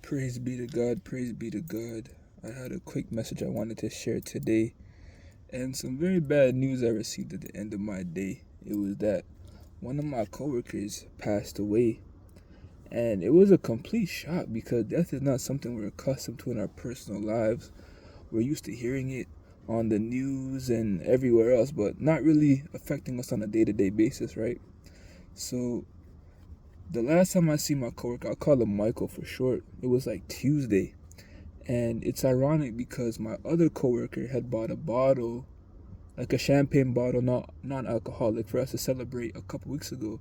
Praise be to God, praise be to God. I had a quick message I wanted to share today, and some very bad news I received at the end of my day. It was that one of my coworkers passed away, and it was a complete shock because death is not something we're accustomed to in our personal lives. We're used to hearing it on the news and everywhere else, but not really affecting us on a day-to-day basis, right? So the last time I see my coworker, I'll call him Michael for short, it was like Tuesday. And it's ironic because my other coworker had bought a bottle, like a champagne bottle, not non-alcoholic, for us to celebrate a couple weeks ago.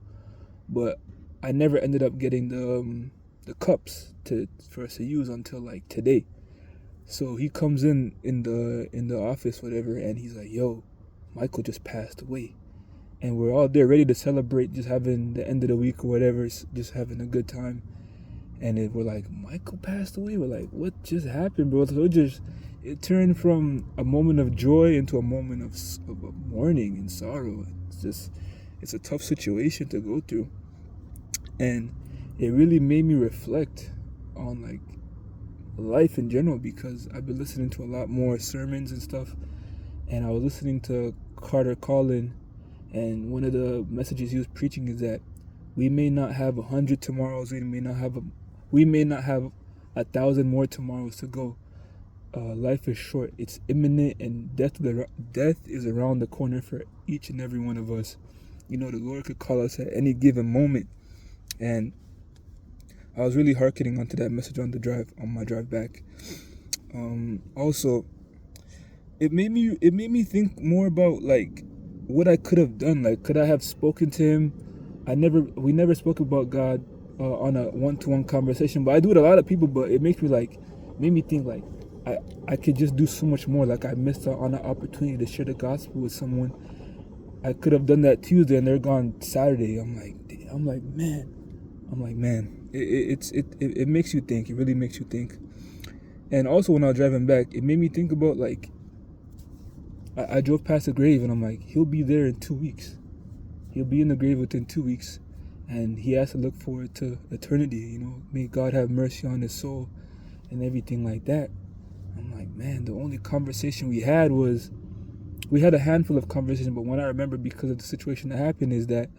But I never ended up getting the cups to for us to use until like today. So he comes in the office, whatever, and he's like, "Yo, Michael just passed away," and we're all there ready to celebrate, just having the end of the week or whatever, just having a good time. And we're like, Michael passed away. We're like, what just happened, bro? So it turned from a moment of joy into a moment of mourning and sorrow. It's a tough situation to go through. And it really made me reflect on like life in general, because I've been listening to a lot more sermons and stuff. And I was listening to Carter Collin, and one of the messages he was preaching is that we may not have 100 tomorrows. We may not have 1,000 more tomorrows to go. Life is short. It's imminent, and death is around the corner for each and every one of us. The Lord could call us at any given moment. And I was really hearkening onto that message on my drive back. Also, it made me think more about like what I could have done. Like, could I have spoken to him? We never spoke about God on a one-to-one conversation, but I do with a lot of people. But it made me think like I could just do so much more. Like, I missed out on an opportunity to share the gospel with someone. I could have done that Tuesday and they're gone Saturday. I'm like, man. It makes you think. It really makes you think. And also, when I was driving back, it made me think about like I drove past the grave and I'm like, he'll be there in 2 weeks. He'll be in the grave within 2 weeks, and he has to look forward to eternity. May God have mercy on his soul and everything like that. I'm like, man, the only conversation we had a handful of conversations, but one I remember because of the situation that happened is that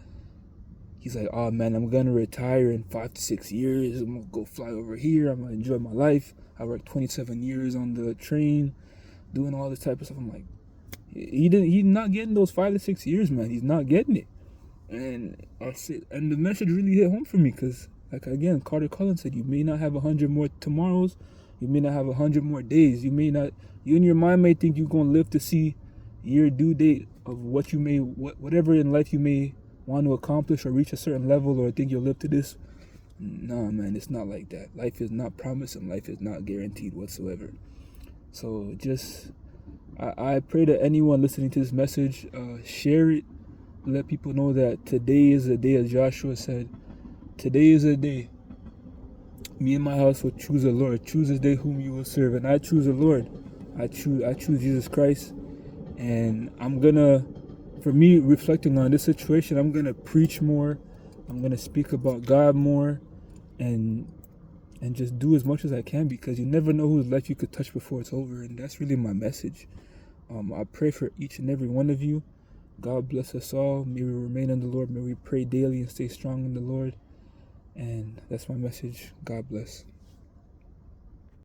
he's like, oh man, I'm gonna retire in 5 to 6 years. I'm gonna go fly over here. I'm gonna enjoy my life. I worked 27 years on the train, doing all this type of stuff. I'm like, he's not getting those 5 to 6 years, man. He's not getting it. And the message really hit home for me because, like, again, Carter Collins said, you may not have 100 more tomorrows, you may not have 100 more days, you in your mind may think you're going to live to see your due date of whatever in life you may want to accomplish or reach a certain level, or think you'll live to this. No, man, it's not like that. Life is not promised and life is not guaranteed whatsoever. So I pray that anyone listening to this message, share it. Let people know that today is a day, as Joshua said. Today is a day. Me and my house will choose the Lord. Choose this day whom you will serve. And I choose the Lord. I choose Jesus Christ. And for me, reflecting on this situation, I'm going to preach more. I'm going to speak about God more. And just do as much as I can, because you never know whose life you could touch before it's over. And that's really my message. I pray for each and every one of you. God bless us all. May we remain in the Lord. May we pray daily and stay strong in the Lord. And that's my message. God bless.